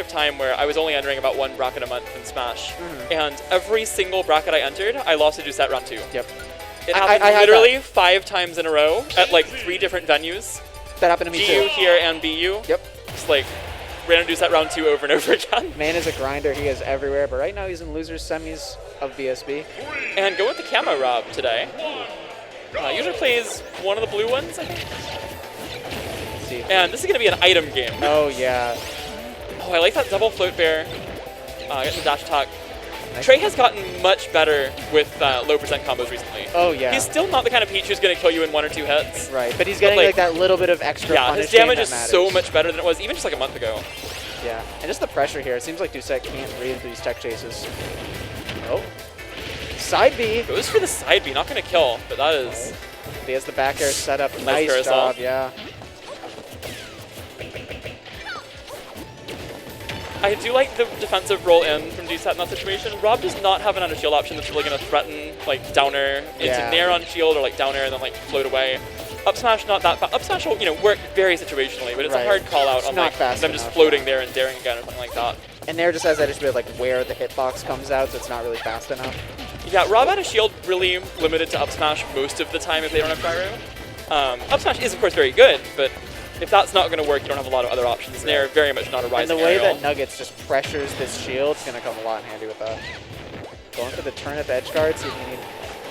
of time where I was only entering about 1 bracket a month in Smash, and every single bracket I entered, I lost to Doucette round 2. Yep. It happened literally 5 times in a row at like 3 different venues. That happened to me GU too. here and BU. Yep. Just like random Doucette round 2 over and over again. Man is a grinder. He is everywhere, but right now he's in losers semis of BSB. And go with the camo Rob today. Usually plays one of the blue ones, I think. Let's see. And this is going to be an item game. Oh, yeah. Oh, I like that double float bear. Get the dash attack. Nice. Trey has gotten much better with low percent combos recently. Oh, yeah. He's still not the kind of Peach who's going to kill you in 1 or 2 hits. Right, but he's getting like that little bit of extra punish. His damage is matters. so much better than it was even just like a month ago. Yeah, and just the pressure here. It seems like Doucette can't read these tech chases. Oh. Side B. Goes for the side B, not going to kill, but that is... He has the back air set up. Nice Nice carousel. job, yeah. I do like the defensive roll in from Doucette in that situation. Rob does not have an under shield option that's really going to threaten like downer into nair on shield or like downer and then like float away. Up smash not that bad. Up smash will work very situationally, but it's a hard call out on like them just floating there and daring again or something like that. And nair just has that issue of like where the hitbox comes out, so it's not really fast enough. Yeah, Rob out of shield really limited to up smash most of the time if they don't have gyro. Up smash is of course very good, but if that's not going to work, you don't have a lot of other options. They're very much not a rising And the way aerial. that Nuggetz just pressures this shield is going to come a lot in handy with that. Going for the turnip edge guard, see if you can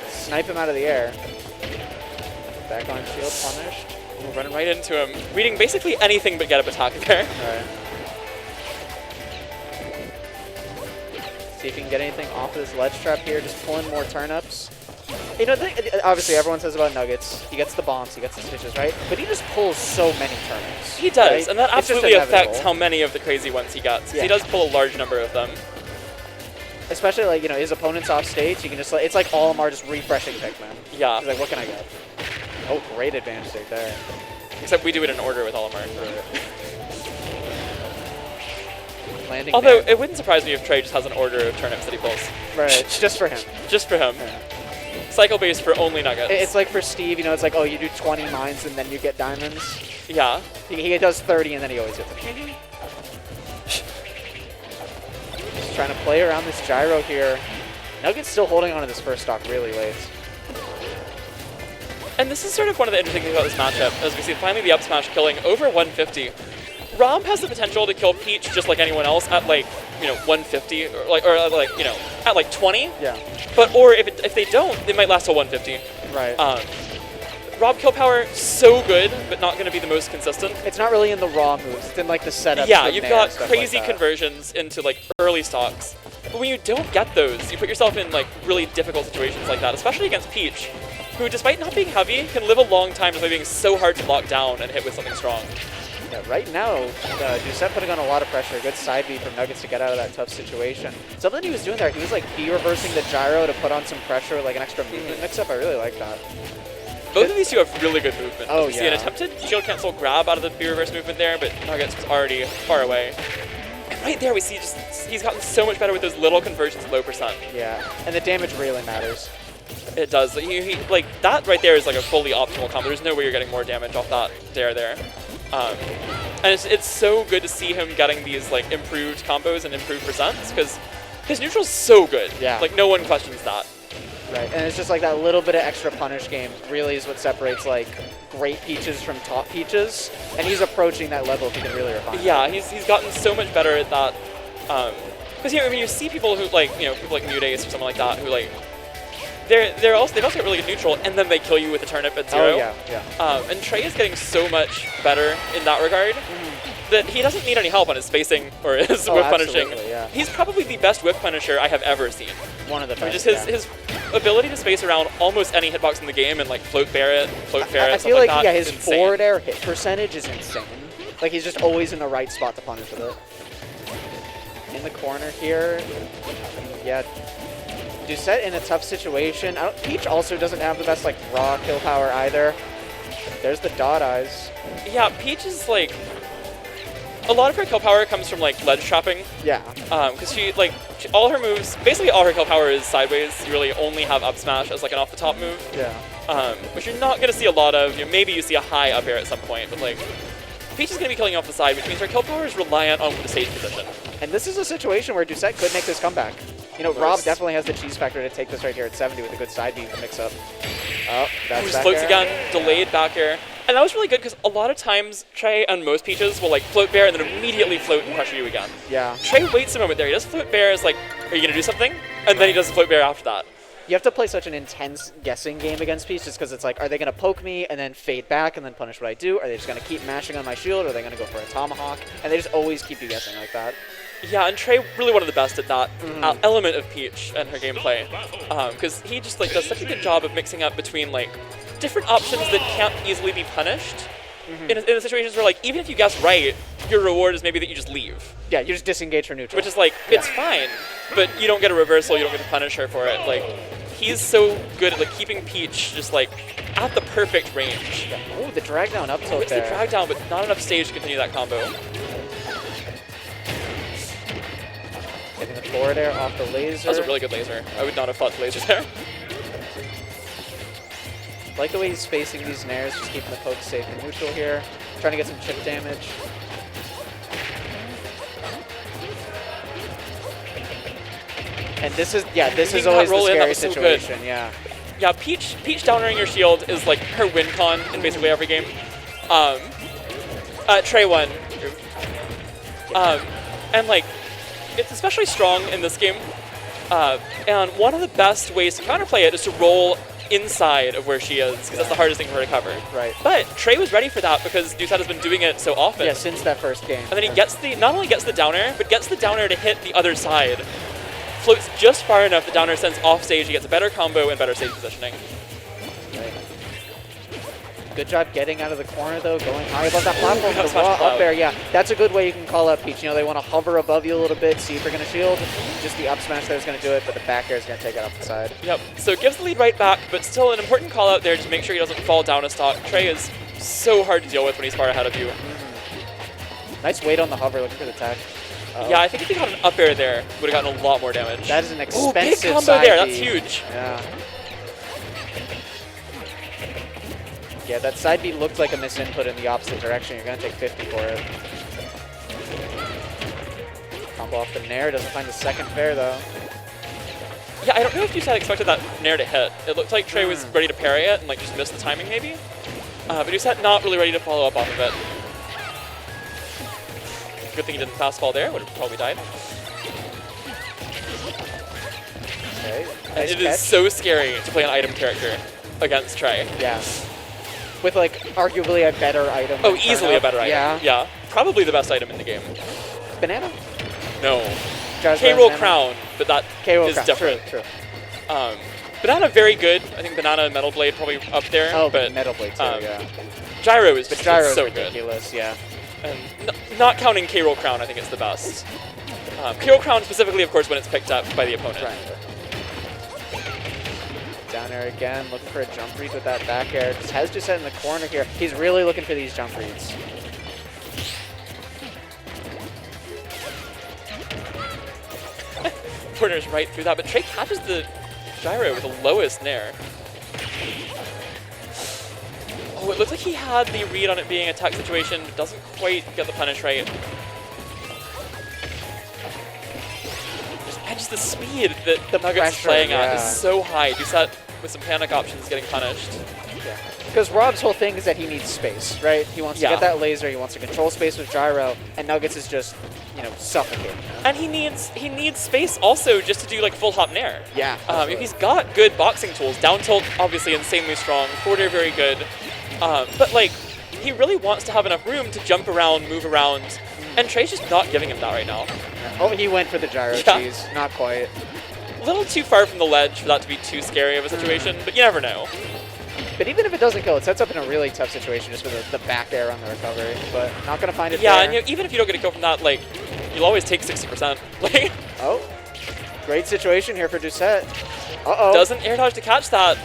snipe him out of the air. Back on shield, punished. Ooh, running right into him. Reading basically anything but get up attack there. Alright. See if you can get anything off of this ledge trap here, just pulling more turnips. You know, obviously everyone says about Nuggetz, he gets the bombs, he gets the stitches, right? But he just pulls so many turnips. He does, right? and that It's just absolutely affects inevitable. how many of the crazy ones he gets. Yeah. He does pull a large number of them. Especially like, his opponent's off stage, you can just it's like all of them are just refreshing Pikmin. Yeah. He's like, what can I get? Oh, great advantage state there. Except we do it in order with Olimar. Landing Although, there. it wouldn't surprise me if Trey just has an order of turnips that he pulls. Right, just for him. Just for him. Yeah. Cycle base for only Nuggetz. It's like for Steve, it's like, oh, you do 20 mines and then you get diamonds. Yeah. He does 30 and then he always gets it. Just trying to play around this gyro here. Nugget's still holding on to this first stock really late. And this is sort of one of the interesting things about this matchup, as we see finally the up smash killing over 150. Rob has the potential to kill Peach just like anyone else at like, 150 or at like 20. Yeah. But or if they don't, they might last till 150. Right. Rob kill power so good, but not going to be the most consistent. It's not really in the raw moves. It's in like the setup. Yeah, you've got crazy conversions into like early stocks. But when you don't get those, you put yourself in like really difficult situations like that, especially against Peach, who despite not being heavy, can live a long time despite being so hard to lock down and hit with something strong. Yeah, right now, Doucette putting on a lot of pressure. Good side B from Nuggetz to get out of that tough situation. Something he was doing there, he was like B-reversing the gyro to put on some pressure with like an extra movement mix-up. I really like that. Both of these two have really good movement. Oh, you see an attempted shield cancel grab out of the B-reverse movement there, but Nuggetz was already far away. And right there we see he's gotten so much better with those little conversions at low percent. Yeah, and the damage really matters. It does. Like that right there is like a fully optimal combo. There's no way you're getting more damage off that dare there. And it's so good to see him getting these like improved combos and improved percents because his neutral's so good. Yeah. Like no one questions that. Right, and it's just like that little bit of extra punish game really is what separates like great Peaches from top Peaches, and he's approaching that level if he can really refine. Yeah, he's gotten so much better at that. Because you see people who like people like Nuggetz or something like that who like they've also got really good neutral and then they kill you with a turnip at 0. Oh yeah. And Trey is getting so much better in that regard. That he doesn't need any help on his spacing or his whiff punishing. Yeah. He's probably the best whiff punisher I have ever seen. One of the best. Just his ability to space around almost any hitbox in the game and like float Barret, float Ferret, I feel like like that his is insane. forward air hit percentage is insane. Like he's just always in the right spot to punish with it. In the corner here, yeah. Doucette in a tough situation. Peach also doesn't have the best like raw kill power either. There's the dot eyes. Yeah, Peach is like a lot of her kill power comes from like ledge trapping. Yeah. Because all her moves, basically all her kill power is sideways. You really only have up smash as like an off the top move. Yeah. Which you're not gonna see a lot of. Maybe you see a high up air at some point, but like Peach is gonna be killing you off the side, which means her kill power is reliant on the stage position. And this is a situation where Doucette could make this comeback. You know, Rob definitely has the cheese factor to take this right here at 70 with a good side beat to mix up. Oh, that's back floats air. again, delayed back air. And that was really good because a lot of times Trey and most Peaches will like float bear and then immediately float and pressure you again. Yeah. Trey waits a moment there. He does float bear, is like, are you going to do something? And then he does float bear after that. You have to play such an intense guessing game against Peach just because it's like, are they going to poke me and then fade back and then punish what I do? Are they just going to keep mashing on my shield? Or are they going to go for a tomahawk? And they just always keep you guessing like that. Yeah, and Trey really one of the best at that element of Peach and her gameplay, because he just like does such a good job of mixing up between like different options that can't easily be punished in the situations where like even if you guess right, your reward is maybe that you just leave. Yeah, you just disengage from neutral. Which is like it's fine, but you don't get a reversal, you don't get to punish her for it. Like he's so good at like keeping Peach just like at the perfect range. Yeah. Oh, the drag down up tilt It's there. the drag down, but not enough stage to continue that combo. Getting the forward air off the laser. That was a really good laser. I would not have fought the laser there. Like the way he's spacing these nairs, just keeping the poke safe and neutral here. Trying to get some chip damage. And this is, yeah, this is always the scary situation, yeah. Yeah, Peach downering your shield is like her win con in basically every game. Trey won. And like, it's especially strong in this game. And one of the best ways to counterplay it is to roll inside of where she is, because that's the hardest thing for her to cover. Right. But Trey was ready for that because Doucette has been doing it so often. Yeah, since that first game. And then he gets not only gets the downer, but gets the downer to hit the other side. Floats just far enough, the downer sends off stage, he gets a better combo and better stage positioning. Right. Good job getting out of the corner though, going high above that platform. Ooh, The raw up there, yeah. That's a good way you can call out Peach. You know, they want to hover above you a little bit, see if they're going to shield. Just the up smash there is going to do it, but the back air is going to take it off the side. Yep, so it gives the lead right back, but still an important call out there to make sure he doesn't fall down a stock. Trey is so hard to deal with when he's far ahead of you. Nice weight on the hover, looking for the tech. Yeah, I think if he got an up air there, would have gotten a lot more damage. That is an expensive big combo side there, that's B. huge. Yeah. Yeah, that side B looked like a misinput in the opposite direction. You're going to take 50 for it. Combo off the nair, doesn't find the second fair though. Yeah, I don't know if Doucette expected that nair to hit. It looked like Trey was ready to parry it and like just missed the timing maybe. But Doucette not really ready to follow up off of it. Good thing he didn't fast fall there, would have probably died. Okay, And nice it catch. is so scary to play an item character against Trey. Yeah. With like arguably a better item. Oh, than easily Turnip. a better item. Yeah. Yeah. Probably the best item in the game. Banana? No. Jazz K-Roll banana. Crown, but that K-Roll is crown. different. True. Banana very good. I think Banana and Metal Blade probably up there. Oh, but Metal Blade too, yeah. Gyro is But just Gyro's so ridiculous, yeah. good. And not counting K-Roll Crown, I think it's the best. K-Roll Crown specifically, of course, when it's picked up by the opponent. Right. Down air again, looking for a jump read with that back air. Just has Doucette in the corner here. He's really looking for these jump reads. Corner's right through that, but Trey catches the gyro with the lowest nair. Oh, it looks like he had the read on it being a tech situation, but doesn't quite get the punish right. And just the speed that The Nuggetz is pressure, playing at yeah. is so high. Doucette with some panic options getting punished. Yeah. Because Rob's whole thing is that he needs space, right? He wants to get that laser, he wants to control space with gyro, and Nuggetz is just, you know, suffocating. And he needs space also just to do like full hop nair. Yeah. If he's got good boxing tools, down tilt obviously insanely strong, forward air very good, but like he really wants to have enough room to jump around, move around, and Trey's just not giving him that right now. Oh, he went for the gyro cheese. Not quite. A little too far from the ledge for that to be too scary of a situation, but you never know. But even if it doesn't kill, it sets up in a really tough situation just with the back air on the recovery. But not going to find it Yeah, there. and you know, even if you don't get a kill from that, like you'll always take 60%. Like, oh, great situation here for Doucette. Uh-oh. doesn't air dodge to catch that.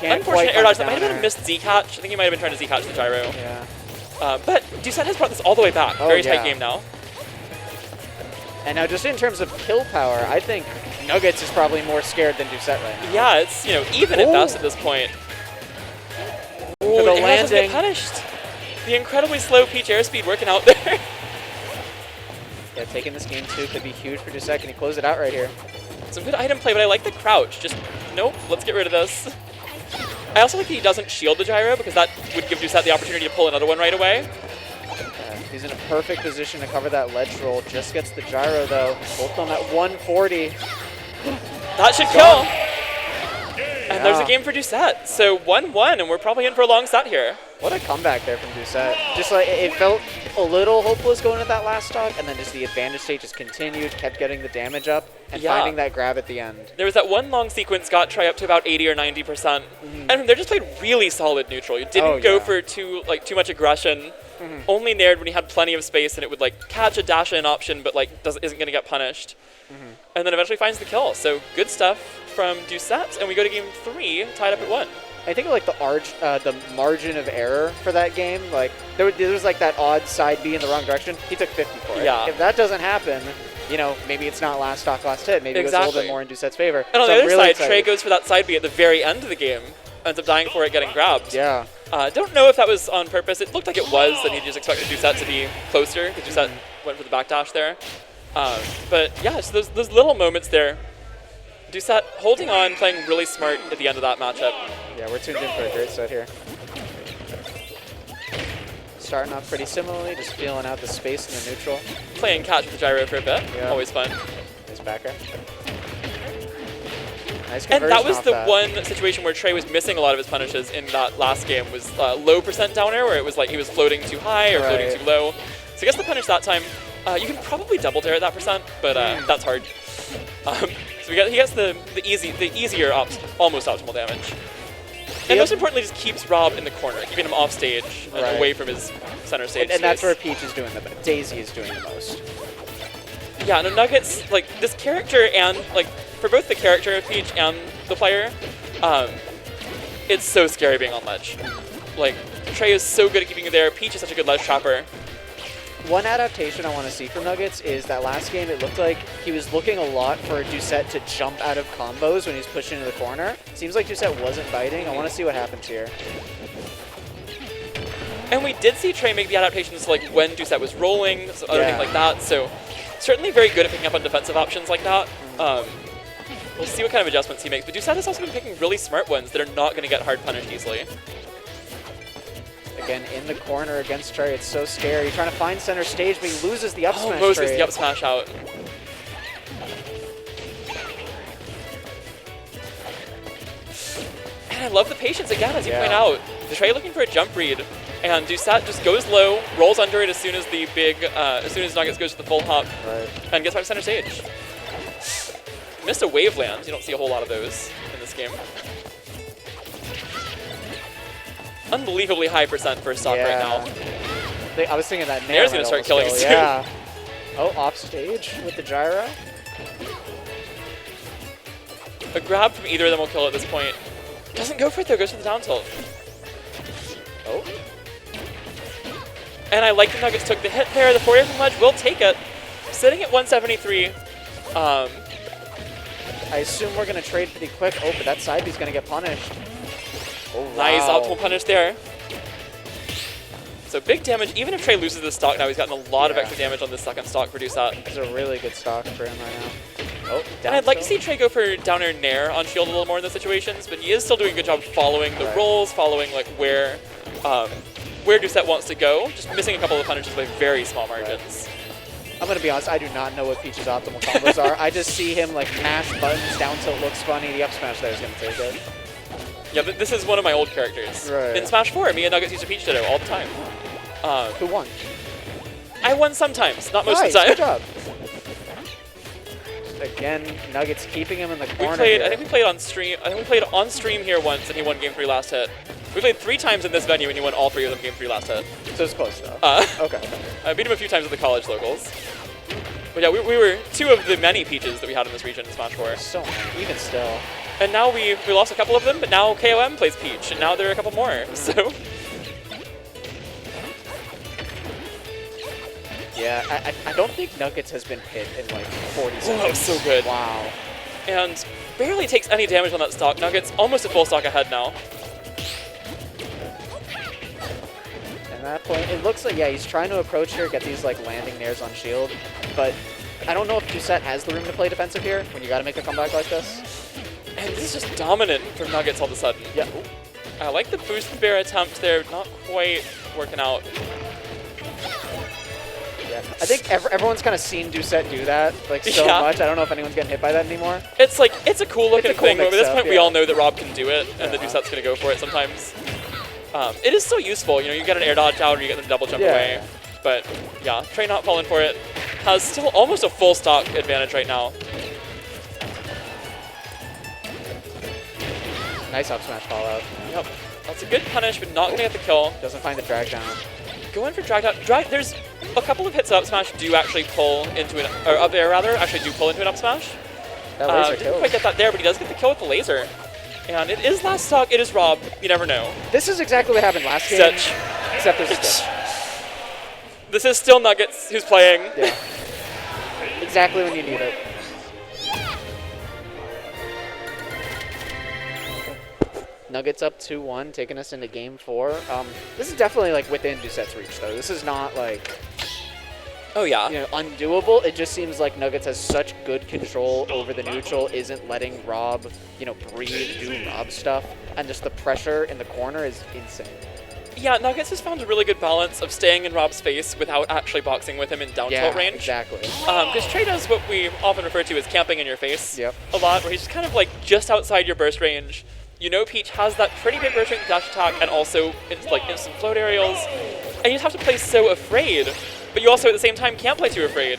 Can't Unfortunate quite air dodge. find That might have been a down missed Z catch. I think he might have been trying to Z catch the gyro. Yeah. But Doucette has brought this all the way back. Oh, Very yeah. tight game now. And now just in terms of kill power, I think Nuggetz is probably more scared than Doucette right now. Yeah, it's, you know, even at best at this point. For Ooh, the air dodge doesn't get landing. punished. The incredibly slow Peach airspeed working out there. Yeah, taking this game too could be huge for Doucette. Can he close it out right here? Some good item play, but I like the crouch. Just, nope, let's get rid of this. I also like that he doesn't shield the gyro because that would give Doucette the opportunity to pull another one right away. Yeah, he's in a perfect position to cover that ledge roll. Just gets the gyro though. Both on that 140. That should kill. And there's a game for Doucette. So 1-1, and we're probably in for a long set here. What a comeback there from Doucette. Just like, it felt a little hopeless going at that last stock, and then just the advantage state just continued, kept getting the damage up, and finding that grab at the end. There was that one long sequence, got Trey up to about 80 or 90%, and they just played really solid neutral. You didn't go for too much aggression, only nared when he had plenty of space, and it would like catch a dash-in option, but like isn't going to get punished. And then eventually finds the kill. So good stuff from Doucette, and we go to game 3, tied up at 1. I think like the margin of error for that game, like there was like that odd side B in the wrong direction. He took 50 for it. Yeah. If that doesn't happen, you know, maybe it's not last stock, last hit. Maybe it's a little bit more in Doucette's favor. And on the other side, Trey goes for that side B at the very end of the game, ends up dying for it, getting grabbed. Yeah. Don't know if that was on purpose. It looked like it was, and he just expected Doucette to be closer, because Doucette went for the backdash there. But yeah, so those little moments there. Doucette holding on, playing really smart at the end of that matchup. Yeah, we're tuned in for a great set here. Starting off pretty similarly, just feeling out the space in the neutral. Playing catch with the gyro for a bit, always fun. Nice backer. Nice and that was the one situation where Trey was missing a lot of his punishes in that last game, was low percent down air, where it was like he was floating too high or floating too low. So I guess the punish that time, you can probably double dare at that percent, but that's hard. So he gets the easier almost optimal damage. And most importantly, just keeps Rob in the corner, keeping him off stage and away from his center stage. And that's where Peach is doing the best. Daisy is doing the most. Yeah, no, Nuggetz, like this character, and like for both the character of Peach and the player, it's so scary being on ledge. Like Trey is so good at keeping you there. Peach is such a good ledge trapper. One adaptation I want to see from Nuggetz is that last game it looked like he was looking a lot for Doucette to jump out of combos when he's pushing into the corner. Seems like Doucette wasn't biting. I want to see what happens here. And we did see Trey make the adaptations like when Doucette was rolling, so other things like that. So certainly very good at picking up on defensive options like that. We'll see what kind of adjustments he makes. But Doucette has also been picking really smart ones that are not going to get hard punished easily. Again, in the corner against Trey, it's so scary. Trying to find center stage, but he loses the up smash. Almost gets the up smash out. And I love the patience again, as you point out. Trey looking for a jump read, and Doucette just goes low, rolls under it as soon as as soon as Nuggetz goes to the full hop, and gets back to center stage. Missed a waveland. You don't see a whole lot of those in this game. Unbelievably high percent for stock right now. I was thinking that Nair's going to start killing soon. Yeah. Oh, off stage with the gyro. A grab from either of them will kill at this point. Doesn't go for it though, goes for the down tilt. Oh. And I like the Nuggetz took the hit there. The forward from ledge will take it. Sitting at 173. I assume we're going to trade pretty quick. Oh, but that side B's going to get punished. Oh, wow. Nice optimal punish there. So big damage. Even if Trey loses this stock now, he's gotten a lot of extra damage on this second stock for Doucette. It's a really good stock for him right now. Oh, and I'd like to see Trey go for down air nair on shield a little more in those situations, but he is still doing a good job following the rolls, following like where Doucette wants to go. Just missing a couple of punishes by very small margins. I'm going to be honest, I do not know what Peach's optimal combos are. I just see him like mash buttons, down tilt looks funny, the up smash there is going to take it. Yeah, but this is one of my old characters. In Smash 4, me and Nuggetz used to Peach Ditto all the time. Who won? I won sometimes, not most of the time. Good job. Again, Nuggetz keeping him in the corner. I think we played on stream. I think we played on stream here once, and he won game 3 last hit. We played 3 times in this venue, and he won all 3 of them game 3 last hit. So it's close though. Okay. I beat him a few times at the college locals. But yeah, we were 2 of the many Peaches that we had in this region in Smash 4. So many, even still. And now we lost a couple of them, but now KOM plays Peach, and now there are a couple more. So. Yeah, I don't think Nuggetz has been hit in like 40 seconds. Oh, that was so good. Wow. And barely takes any damage on that stock. Nuggetz almost a full stock ahead now. And that point. It looks like, yeah, he's trying to approach here, get these like landing nairs on shield, but I don't know if Doucette has the room to play defensive here when you got to make a comeback like this. And this is just dominant from Nuggetz all of a sudden. Yeah. I like the boost bear attempt there, not quite working out. Yeah. I think everyone's kind of seen Doucette do that like so much. I don't know if anyone's getting hit by that anymore. It's like, it's a cool looking thing, but at this point we all know that Rob can do it, and the Doucette's going to go for it sometimes. It is still useful, you know, you get an air dodge out or you get the double jump away. But yeah, Trey not falling for it. Has still almost a full stock advantage right now. Nice up smash call out. Yep. That's a good punish, but not going to get the kill. Doesn't find the drag down. Going for drag down. There's a couple of hits of up smash do actually pull into an, or up air rather, actually do pull into an up smash. That laser didn't quite get that there, but he does get the kill with the laser. And it is last stock, it is Rob. You never know. This is exactly what happened last game. Except there's a stitch. This is still Nuggetz who's playing. Yeah. Exactly when you need it. Nuggetz up 2-1, taking us into game 4. This is definitely like within Doucette's reach, though. This is not like, oh yeah, you know, undoable. It just seems like Nuggetz has such good control over the neutral, isn't letting Rob, you know, breathe, do Rob stuff, and just the pressure in the corner is insane. Yeah, Nuggetz has found a really good balance of staying in Rob's face without actually boxing with him in down tilt range. Exactly. Because Trey does what we often refer to as camping in your face a lot, where he's just kind of like just outside your burst range. You know Peach has that pretty big burst range dash attack and also it's like instant float aerials. And you just have to play so afraid, but you also at the same time can't play too afraid.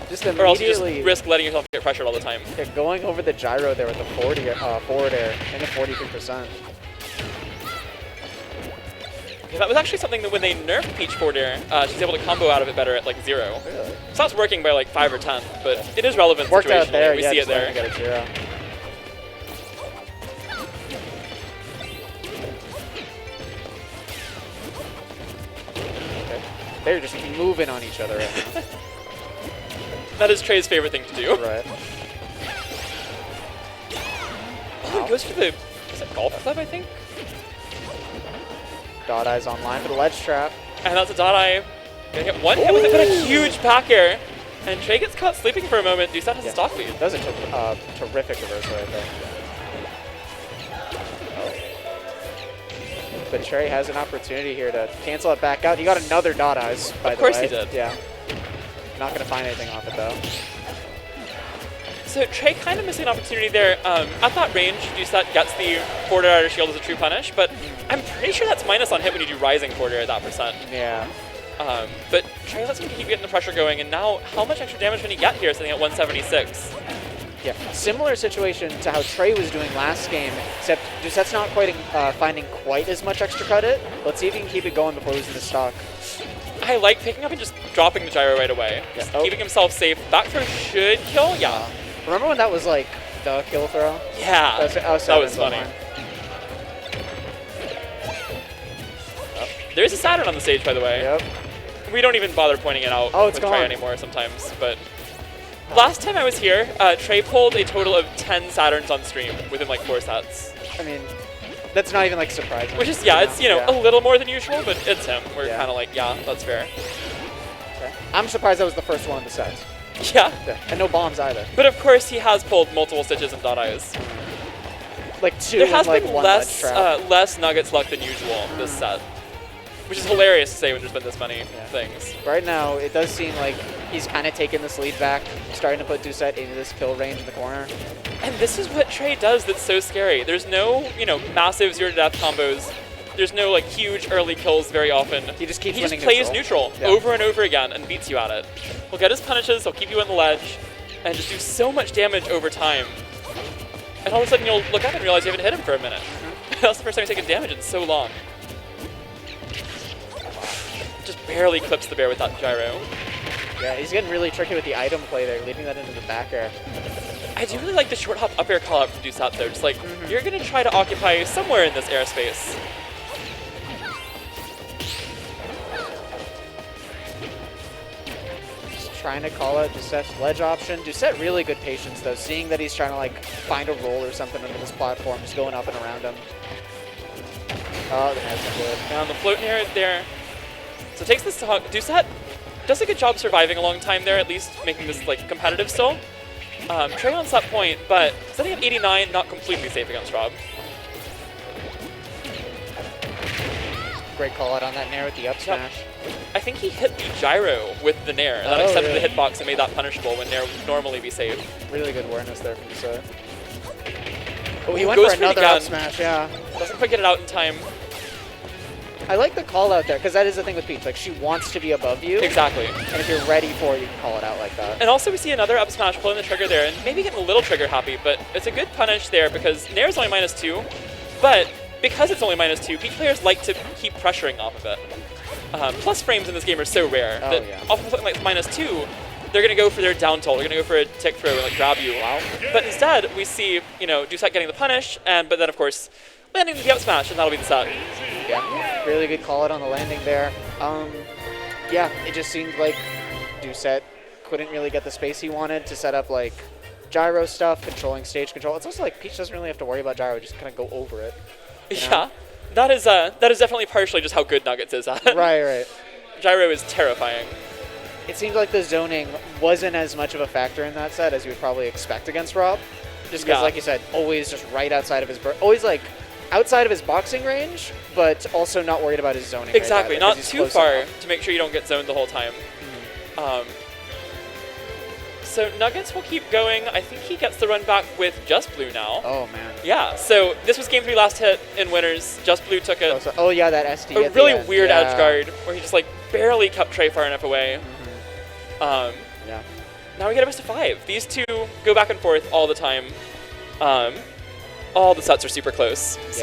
Just or else you just risk letting yourself get pressured all the time. Yeah, going over the gyro there with the 40 forward air and the 43%. That was actually something that when they nerfed Peach forward air, she's able to combo out of it better at like 0. Really? It's not working by like 5 or 10, but it is relevant. Worked out there, we see it there. Get a 0. Okay. They're just moving on each other right now. That is Trey's favorite thing to do. Right. Oh, he goes for the, is that golf club, I think? Dot Eye's online for the ledge trap. And that's a Dot Eye. Gonna get one hit with it, but a huge back air. And Trey gets caught sleeping for a moment. Doucette has a stock lead. That was a terrific reversal right there. But Trey has an opportunity here to cancel it back out. He got another Dot Eyes, by the way. Of course he did. Yeah. Not going to find anything off it, though. So Trey kind of missing an opportunity there. At that range, Doucette gets the forward air shield as a true punish, but I'm pretty sure that's minus on hit when you do rising forward air at that percent. Yeah. But Trey lets him keep getting the pressure going, and now how much extra damage can he get here sitting at 176? Yeah, similar situation to how Trey was doing last game, except Doucette's not quite finding quite as much extra credit. Let's see if he can keep it going before losing the stock. I like picking up and just dropping the gyro right away. Yeah. Just keeping himself safe. Back throw should kill? Yeah. Remember when that was like the kill throw? Yeah. That was funny. There's a Saturn on the stage, by the way. Yep. We don't even bother pointing it out with Trey anymore sometimes, but last time I was here, Trey pulled a total of 10 Saturns on stream within like 4 sets. I mean, that's not even like surprising. Which is, it's, you know, a little more than usual, but it's him. We're kind of like, yeah, that's fair. Okay. I'm surprised that was the first one in the set. Yeah. And no bombs either. But of course, he has pulled multiple stitches and Dot Eyes. Like 2 There has and, like been one less Nuggetz luck than usual this set. Which is hilarious to say when there's been this many things. Right now, it does seem like he's kind of taking this lead back, starting to put Doucette into this kill range in the corner. And this is what Trey does that's so scary. There's no, you know, massive zero-to-death combos. There's no, like, huge early kills very often. He just keeps winning plays neutral over and over again and beats you at it. He'll get his punishes, he'll keep you on the ledge, and just do so much damage over time. And all of a sudden you'll look up and realize you haven't hit him for a minute. That's the first time he's taken damage in so long. Just barely clips the bear with that gyro. Yeah, he's getting really tricky with the item play there, leaving that into the back air. I do really like the short hop up air call out from Doucette though. Just like, you're going to try to occupy somewhere in this airspace. Just trying to call out Doucette's ledge option. Doucette really good patience though, seeing that he's trying to like find a roll or something under this platform, just going up and around him. Oh, the net's good. And the float near there. So takes this to hug. Doucette does a good job surviving a long time there, at least making this like competitive still. Trey on set point, but setting up 89, not completely safe against Rob. Great call out on that nair with the up smash. Yep. I think he hit the gyro with the nair. That accepted the hitbox and made that punishable when nair would normally be safe. Really good awareness there from Doucette. Oh, he went goes for another it up again. smash, yeah. Doesn't quite get it out in time. I like the call out there, because that is the thing with Peach. Like, she wants to be above you. Exactly. And if you're ready for it, you can call it out like that. And also we see another up smash pulling the trigger there, and maybe getting a little trigger happy, but it's a good punish there because nair's only -2, but because it's only -2, Peach players like to keep pressuring off of it. Plus frames in this game are so rare that off of something like -2, they're going to go for their down tilt, they're going to go for a tick throw and like grab you. Wow. But instead, we see, you know, Doucette getting the punish, but then of course, landing the up smash, and that'll be the set. Yeah, really good call out on the landing there. Yeah, it just seemed like Doucette couldn't really get the space he wanted to set up like gyro stuff, controlling stage control. It's also like Peach doesn't really have to worry about gyro, just kind of go over it. Yeah, that is definitely partially just how good Nuggetz is at it. Right. Gyro is terrifying. It seems like the zoning wasn't as much of a factor in that set as you would probably expect against Rob. Just because, like you said, always just right outside of his... always, like, outside of his boxing range, but also not worried about his zoning. Exactly, right not too far to make sure you don't get zoned the whole time. So Nuggetz will keep going. I think he gets the run back with Just Blue now. Oh, man. Yeah, so this was game 3 last hit in winners. Just Blue took a that SD a really weird edge guard where he just like barely kept Trey far enough away. Yeah. Now we get a best of 5. These two go back and forth all the time. All the sets are super close.